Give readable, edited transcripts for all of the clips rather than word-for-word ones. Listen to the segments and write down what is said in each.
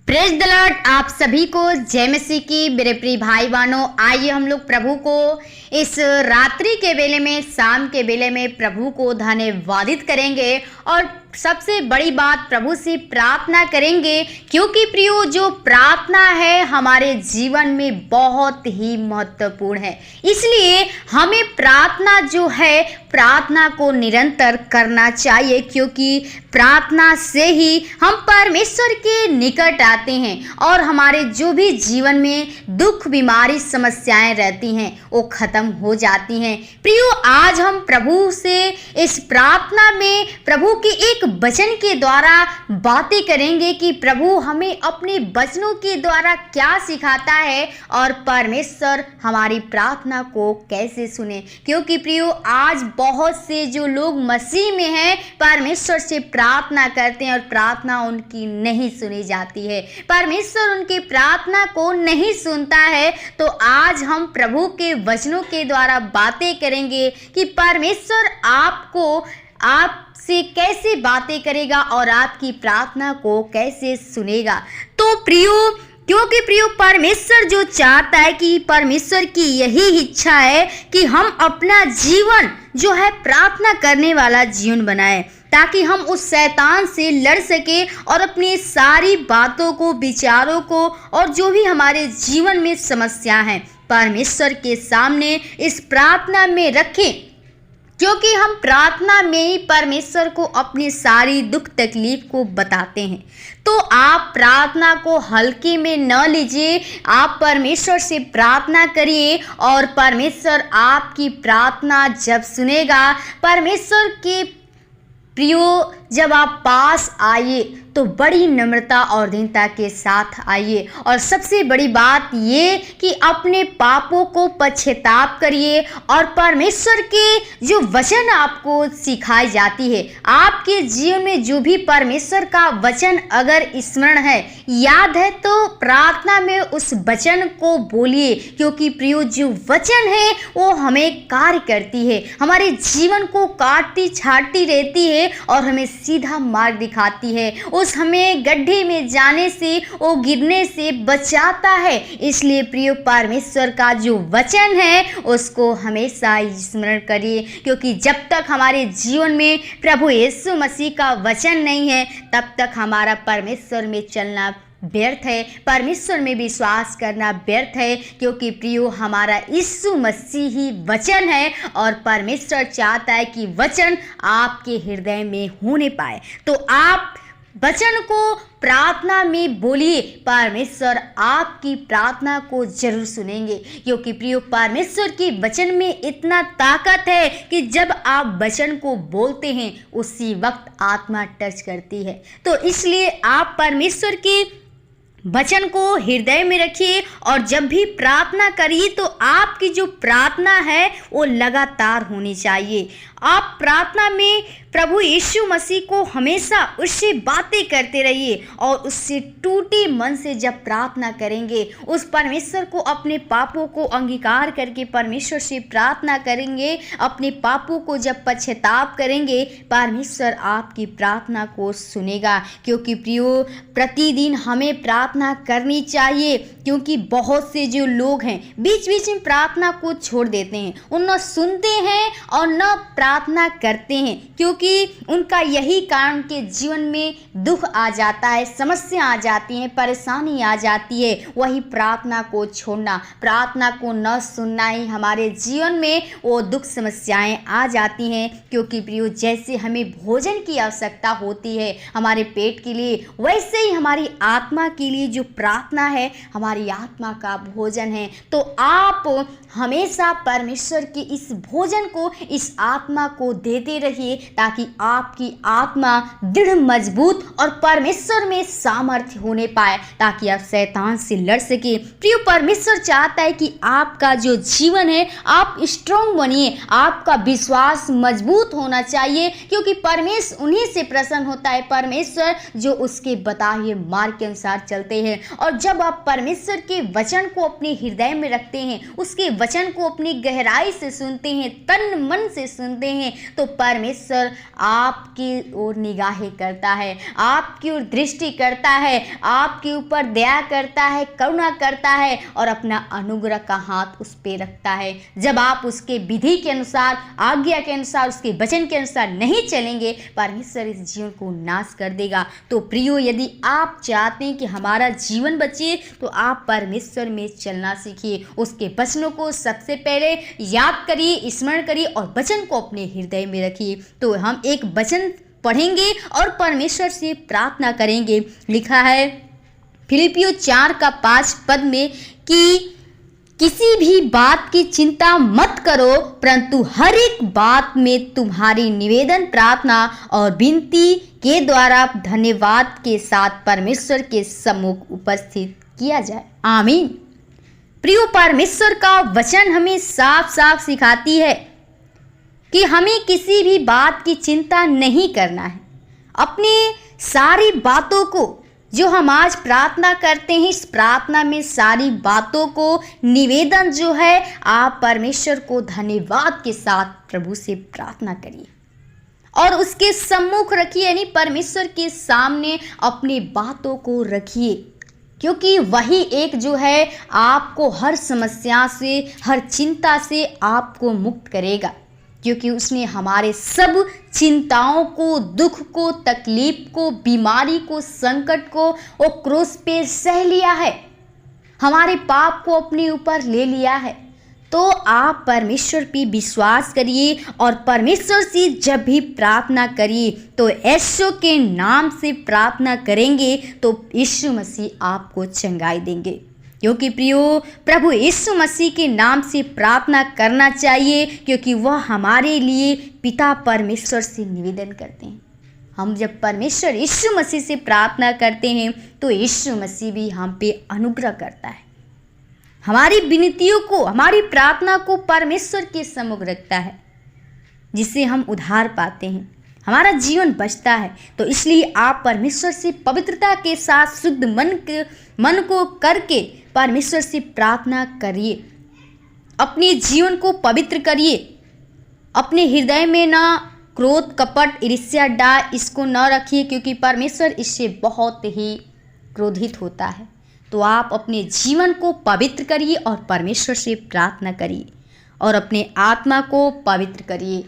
Praise the Lord. आप सभी को जय मसीह की मेरे प्रिय भाई बहनों। आइए हम लोग प्रभु को इस रात्रि के वेले में, शाम के वेले में प्रभु को धन्यवादित करेंगे और सबसे बड़ी बात प्रभु से प्रार्थना करेंगे, क्योंकि प्रियो जो प्रार्थना है हमारे जीवन में बहुत ही महत्वपूर्ण है। इसलिए हमें प्रार्थना जो है, प्रार्थना को निरंतर करना चाहिए, क्योंकि प्रार्थना से ही हम परमेश्वर के निकट आते हैं और हमारे जो भी जीवन में दुख, बीमारी, समस्याएं रहती हैं वो खत्म हो जाती हैं। प्रियो, आज हम प्रभु से इस प्रार्थना में प्रभु के एक वचन के द्वारा बातें करेंगे कि प्रभु हमें अपने वचनों के द्वारा क्या सिखाता है और परमेश्वर हमारी प्रार्थना को कैसे सुने। क्योंकि प्रियो, आज बहुत से जो लोग मसीह में हैं परमेश्वर से प्रार्थना करते हैं और प्रार्थना उनकी नहीं सुनी जाती है, परमेश्वर उनकी प्रार्थना को नहीं सुनता है। तो आज हम प्रभु के वचनों के द्वारा बातें करेंगे कि परमेश्वर आपसे कैसे बातें करेगा और आपकी प्रार्थना को कैसे सुनेगा। तो प्रियो, क्योंकि प्रियो परमेश्वर जो चाहता है कि परमेश्वर की यही इच्छा है कि हम अपना जीवन जो है प्रार्थना करने वाला जीवन बनाए, ताकि हम उस शैतान से लड़ सके और अपनी सारी बातों को, विचारों को और जो भी हमारे जीवन में समस्या है परमेश्वर के सामने इस प्रार्थना में रखें। क्योंकि हम प्रार्थना में ही परमेश्वर को अपनी सारी दुख तकलीफ को बताते हैं। तो आप प्रार्थना को हल्के में न लीजिए, आप परमेश्वर से प्रार्थना करिए और परमेश्वर आपकी प्रार्थना जब सुनेगा, परमेश्वर के प्रियो जब आप पास आइए तो बड़ी नम्रता और दीनता के साथ आइए और सबसे बड़ी बात ये कि अपने पापों को पश्चाताप करिए और परमेश्वर के जो वचन आपको सिखाई जाती है, आपके जीवन में जो भी परमेश्वर का वचन अगर स्मरण है, याद है, तो प्रार्थना में उस वचन को बोलिए। क्योंकि प्रियो जो वचन है वो हमें कार्य करती है, हमारे जीवन को काटती छाटती रहती है और हमें सीधा मार्ग दिखाती है, उस हमें गड्ढे में जाने से, वो गिरने से बचाता है। इसलिए प्रिय परमेश्वर का जो वचन है उसको हमेशा स्मरण करिए, क्योंकि जब तक हमारे जीवन में प्रभु यीशु मसीह का वचन नहीं है तब तक हमारा परमेश्वर में चलना व्यर्थ है, परमेश्वर में विश्वास करना व्यर्थ है। क्योंकि प्रियो हमारा यीशु मसीह ही वचन है और परमेश्वर चाहता है कि वचन आपके हृदय में होने पाए। तो आप वचन को प्रार्थना में बोलिए, परमेश्वर आपकी प्रार्थना को जरूर सुनेंगे। क्योंकि प्रियो परमेश्वर के वचन में इतना ताकत है कि जब आप वचन को बोलते हैं उसी वक्त आत्मा टच करती है। तो इसलिए आप परमेश्वर के वचन को हृदय में रखिए और जब भी प्रार्थना करिए तो आपकी जो प्रार्थना है वो लगातार होनी चाहिए। आप प्रार्थना में प्रभु यीशु मसीह को हमेशा उससे बातें करते रहिए और उससे टूटे मन से जब प्रार्थना करेंगे, उस परमेश्वर को अपने पापों को अंगीकार करके परमेश्वर से प्रार्थना करेंगे, अपने पापों को जब पश्चाताप करेंगे, परमेश्वर आपकी प्रार्थना को सुनेगा। क्योंकि प्रियो प्रतिदिन हमें प्रार्थना करनी चाहिए, क्योंकि बहुत से जो लोग हैं बीच बीच में प्रार्थना को छोड़ देते हैं, उन न सुनते हैं और न प्रार्थना करते हैं, क्योंकि उनका यही कारण के जीवन में दुख आ जाता है, समस्या आ जाती है, परेशानी आ जाती है, वही प्रार्थना को छोड़ना, प्रार्थना को न सुनना ही हमारे जीवन में वो दुख समस्याएं आ जाती हैं। क्योंकि प्रियो जैसे हमें भोजन की आवश्यकता होती है हमारे पेट के लिए, वैसे ही हमारी आत्मा के लिए जो प्रार्थना है हमारी आत्मा का भोजन है। तो आप हमेशा परमेश्वर के इस भोजन को, इस आत्मा को देते रहिए, ताकि आपकी आत्मा दृढ़, मजबूत और परमेश्वर में सामर्थ्य होने पाए, ताकि आप शैतान से लड़ सके। प्रिय परमेश्वर चाहता है कि आपका जो जीवन है आप स्ट्रांग बनिए, आपका विश्वास मजबूत होना चाहिए, क्योंकि परमेश्वर उन्हीं से प्रसन्न होता है, परमेश्वर जो उसके बताए मार्ग के अनुसार चलते हैं। और जब आप परमेश्वर के वचन को अपने हृदय में रखते हैं, उसके वचन को अपनी गहराई से सुनते हैं, तन मन से सुनते दे हैं तो परमेश्वर आपकी ओर निगाहें करता है, आपकी ओर दृष्टि करता है, आपके ऊपर दया करता है, करुणा करता है और अपना अनुग्रह का हाथ उस पे रखता है। जब आप उसके विधि के अनुसार, आज्ञा के अनुसार, उसके वचन के अनुसार नहीं चलेंगे, परमेश्वर इस जीवन को नाश कर देगा। तो प्रियो, यदि आप चाहते हैं कि हमारा जीवन बचे तो आप परमेश्वर में चलना सीखिए। उसके वचनों को सबसे पहले याद करिए, स्मरण करिए और वचन को अपने हृदय में रखिए। तो हम एक वचन पढ़ेंगे और परमेश्वर से प्रार्थना करेंगे। लिखा है फिलिपियों 4:5 में कि किसी भी बात की चिंता मत करो, परंतु हर एक बात में तुम्हारी निवेदन, प्रार्थना और विनती के द्वारा धन्यवाद के साथ परमेश्वर के सम्मुख उपस्थित किया जाए। आमीन। प्रियो, परमेश्वर का वचन हमें साफ साफ सिखाती है कि हमें किसी भी बात की चिंता नहीं करना है। अपनी सारी बातों को, जो हम आज प्रार्थना करते हैं, इस प्रार्थना में सारी बातों को निवेदन जो है, आप परमेश्वर को धन्यवाद के साथ प्रभु से प्रार्थना करिए और उसके सम्मुख रखिए, यानी परमेश्वर के सामने अपनी बातों को रखिए, क्योंकि वही एक जो है आपको हर समस्या से, हर चिंता से आपको मुक्त करेगा, क्योंकि उसने हमारे सब चिंताओं को, दुख को, तकलीफ को, बीमारी को, संकट को वो क्रूस पे सह लिया है, हमारे पाप को अपने ऊपर ले लिया है। तो आप परमेश्वर पे विश्वास करिए और परमेश्वर से जब भी प्रार्थना करिए तो यीशु के नाम से प्रार्थना करेंगे तो यीशु मसीह आपको चंगाई देंगे। क्योंकि प्रियो, प्रभु यीशु मसीह के नाम से प्रार्थना करना चाहिए, क्योंकि वह हमारे लिए पिता परमेश्वर से निवेदन करते हैं। हम जब परमेश्वर यीशु मसीह से प्रार्थना करते हैं तो यीशु मसीह भी हम पे अनुग्रह करता है, हमारी विनतियों को, हमारी प्रार्थना को परमेश्वर के सम्मुख रखता है, जिससे हम उद्धार पाते हैं, हमारा जीवन बचता है। तो इसलिए आप परमेश्वर से पवित्रता के साथ शुद्ध मन को करके परमेश्वर से प्रार्थना करिए, अपने जीवन को पवित्र करिए, अपने हृदय में ना क्रोध, कपट, ईर्ष्या, डाह इसको न रखिए, क्योंकि परमेश्वर इससे बहुत ही क्रोधित होता है। तो आप अपने जीवन को पवित्र करिए और परमेश्वर से प्रार्थना करिए और अपने आत्मा को पवित्र करिए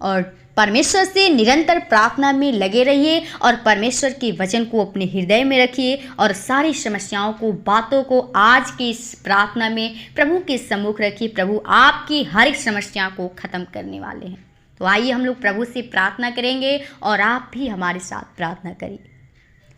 और परमेश्वर से निरंतर प्रार्थना में लगे रहिए और परमेश्वर के वचन को अपने हृदय में रखिए और सारी समस्याओं को, बातों को आज की इस प्रार्थना में प्रभु के सम्मुख रखिए। प्रभु आपकी हर एक समस्या को ख़त्म करने वाले हैं। तो आइए हम लोग प्रभु से प्रार्थना करेंगे और आप भी हमारे साथ प्रार्थना करिए।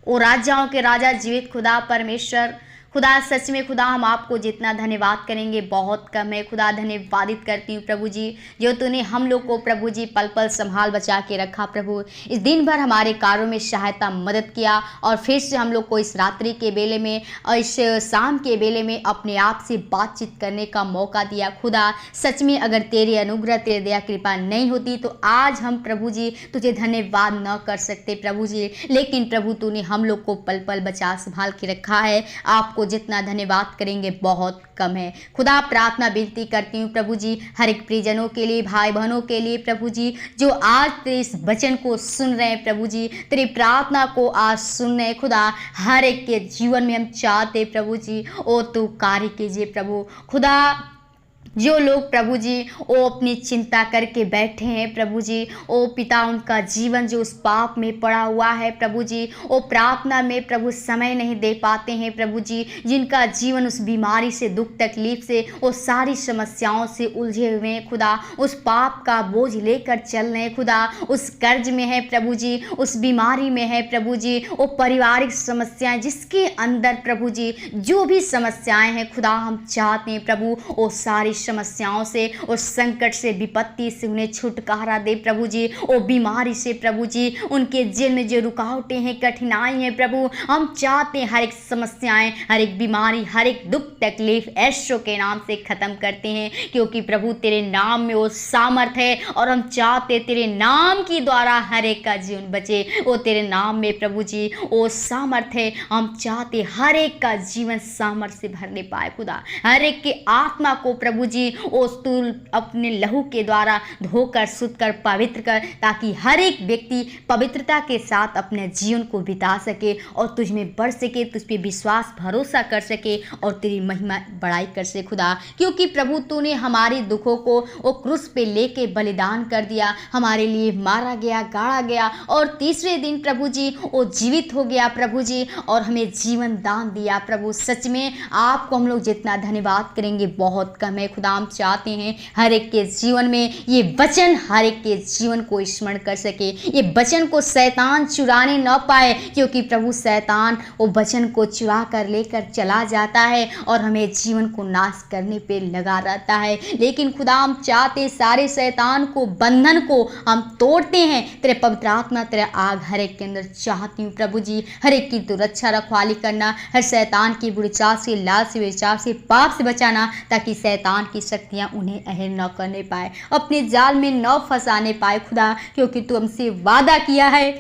ओ राजाओं के राजा, जीवित खुदा परमेश्वर, खुदा सच में खुदा हम आपको जितना धन्यवाद करेंगे बहुत कम है। खुदा धन्यवादित करती हूँ प्रभु जी, जो तूने हम लोग को प्रभु जी पल पल संभाल बचा के रखा। प्रभु इस दिन भर हमारे कार्यों में सहायता मदद किया और फिर से हम लोग को इस रात्रि के बेले में और इस शाम के बेले में अपने आप से बातचीत करने का मौका दिया। खुदा सच में अगर तेरी अनुग्रह, तेरी दया कृपा नहीं होती तो आज हम प्रभु जी तुझे धन्यवाद न कर सकते प्रभु जी, लेकिन प्रभु तूने हम लोग को पल पल बचा संभाल के रखा है। आपको जितना धन्यवाद करेंगे बहुत कम है। खुदा प्रार्थना विनती करती हूँ प्रभु जी हर एक प्रियजनों के लिए, भाई बहनों के लिए प्रभु जी, जो आज तेरे इस वचन को सुन रहे हैं प्रभु जी, तेरी प्रार्थना को आज सुन रहे हैं। खुदा हर एक के जीवन में हम चाहते प्रभु जी ओ तू कार्य कीजिए प्रभु। खुदा जो लोग प्रभु जी वो अपनी चिंता करके बैठे हैं प्रभु जी, ओ पिता उनका जीवन जो उस पाप में पड़ा हुआ है प्रभु जी, वो प्रार्थना में प्रभु समय नहीं दे पाते हैं प्रभु जी, जिनका जीवन उस बीमारी से, दुख तकलीफ से, वो सारी समस्याओं से उलझे हुए हैं खुदा, उस पाप का बोझ लेकर चल रहे हैं खुदा, उस कर्ज में है प्रभु जी, उस बीमारी में है प्रभु जी, वो पारिवारिक समस्याएं जिसके अंदर प्रभु जी जो भी समस्याएं हैं खुदा, हम चाहते हैं प्रभु वो सारी समस्याओं से, उस संकट से, विपत्ति से उन्हें छुटकारा दे प्रभु जी, वो बीमारी से प्रभु जी, उनके जीवन में जो रुकावटें हैं, कठिनाई हैं प्रभु, हम चाहते हैं हर एक समस्याएं, हर एक बीमारी, हर एक दुख तकलीफ यीशु के नाम से खत्म करते हैं, क्योंकि प्रभु तेरे नाम में वो सामर्थ है और हम चाहते तेरे नाम के द्वारा हर एक का जीवन बचे। वो तेरे नाम में प्रभु जी वो सामर्थ है, हम चाहते हर एक का जीवन सामर्थ से भरने पाए खुदा, हर एक के आत्मा को प्रभु जी उस तू अपने लहू के द्वारा धोकर शुद्ध कर पवित्र कर, ताकि हर एक व्यक्ति पवित्रता के साथ अपने जीवन को बिता सके और तुझ में बढ़ सके, तुझ पे विश्वास भरोसा कर सके और तेरी महिमा बड़ाई कर सके खुदा। क्योंकि प्रभु तूने हमारे दुखों को वो क्रूस पे लेके बलिदान कर दिया, हमारे लिए मारा गया, गाड़ा गया और तीसरे दिन प्रभु जी वो जीवित हो गया प्रभु जी, और हमें जीवन दान दिया प्रभु। सच में आपको हम लोग जितना धन्यवाद करेंगे बहुत कम है खुदा। हम चाहते हैं हर एक के जीवन में ये वचन हर एक के जीवन को स्मरण कर सके, ये वचन को शैतान चुराने न पाए, क्योंकि प्रभु शैतान वो वचन को चुरा कर लेकर चला जाता है और हमें जीवन को नाश करने पे लगा रहता है। लेकिन खुदा हम चाहते सारे शैतान को बंधन को हम तोड़ते हैं, तेरे पवित्र आत्मा तेरे आग हर एक के अंदर चाहती हूँ प्रभु जी। हर एक की तो रक्षा रखवाली करना, हर शैतान की बुरी चाल से, लाल से, विचार से, पाप से बचाना, ताकि शैतान की शक्तियाँ उन्हें अहल न करने पाए, अपने जाल में न फंसाने पाए खुदा। क्योंकि तू हमसे वादा किया है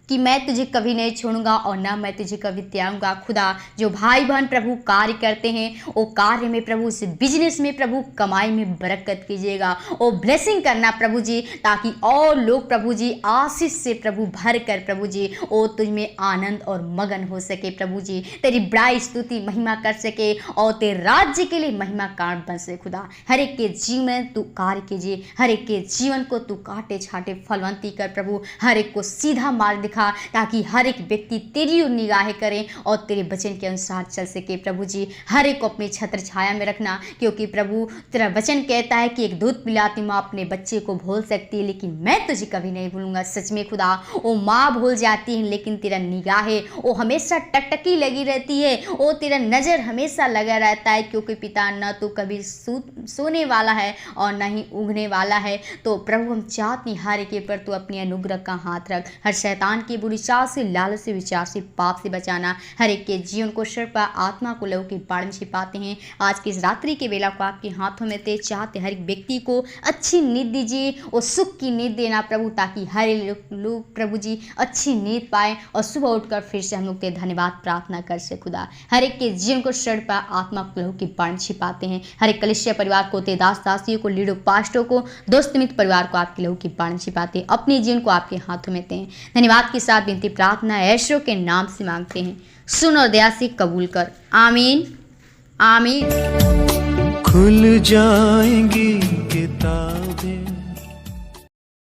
कि मैं तुझे कभी नहीं छोड़ूंगा और ना मैं तुझे कभी त्यागूंगा खुदा। जो भाई बहन प्रभु कार्य करते हैं वो कार्य में प्रभु, उस बिजनेस में प्रभु कमाई में बरकत कीजिएगा, वो ब्लेसिंग करना प्रभु जी, ताकि और लोग प्रभु जी आशीष से प्रभु भर कर प्रभु जी वो तुझ में आनंद और मगन हो सके प्रभु जी, तेरी बड़ाई स्तुति महिमा कर सके और तेरे राज्य के लिए महिमा कारण बन सके खुदा। हर एक के जीवन में तू कार्य कीजिए, हर एक के जीवन को तू काटे छाटे फलवंती कर प्रभु, हर एक को सीधा मार्ग दिखा, ताकि हर एक व्यक्ति तेरी ओर निगाहें करे और तेरे वचन के अनुसार चल सके प्रभु जी। हर एक को अपनी छत्र छाया में रखना, क्योंकि प्रभु तेरा वचन कहता है कि एक दूध पिलाती माँ अपने बच्चे को भूल सकती है, लेकिन मैं तुझे कभी नहीं भूलूंगा। सच में खुदा वो माँ भूल जाती है, लेकिन तेरा निगाहें वो हमेशा टकटकी लगी रहती है, वो तेरा नज़र हमेशा लगा रहता है, क्योंकि पिता न तो कभी सोने वाला है और न ही उगने वाला है। तो प्रभु हम चाहते हैं हर एक पर तू अपनी अनुग्रह का हाथ रख, हर शैतान की बुरी चाल से, लालच से, विचार से, पाप से बचाना, हर एक के जीवन को शर पर आत्मा को लहू की बाढ़ में छिपाते हैं। आज की इस रात्रि के बेला को आपके हाथों में ते चाहते हर एक व्यक्ति को अच्छी नींद दीजिए और सुख की नींद देना प्रभु, ताकि हर लोग प्रभु जी अच्छी नींद पाए और सुबह उठकर फिर से हम लोग ते धन्यवाद प्रार्थना कर से खुदा। हर एक के जीवन को शर पर आत्मा को लहू की बाढ़ में छिपाते हैं। हर एक कलिसिया परिवार को, ते दास दासियों को, लीडो पास्टों को, दोस्त मित्र परिवार को आपके लहू की बाढ़ में छिपाते हैं। अपने जीवन को आपके हाथों में दें। धन्यवाद के साथ विनती प्रार्थना यीशु के नाम से मांगते हैं, सुन और दया से कबूल कर। आमीन आमीन। खुल जाएंगी किताबें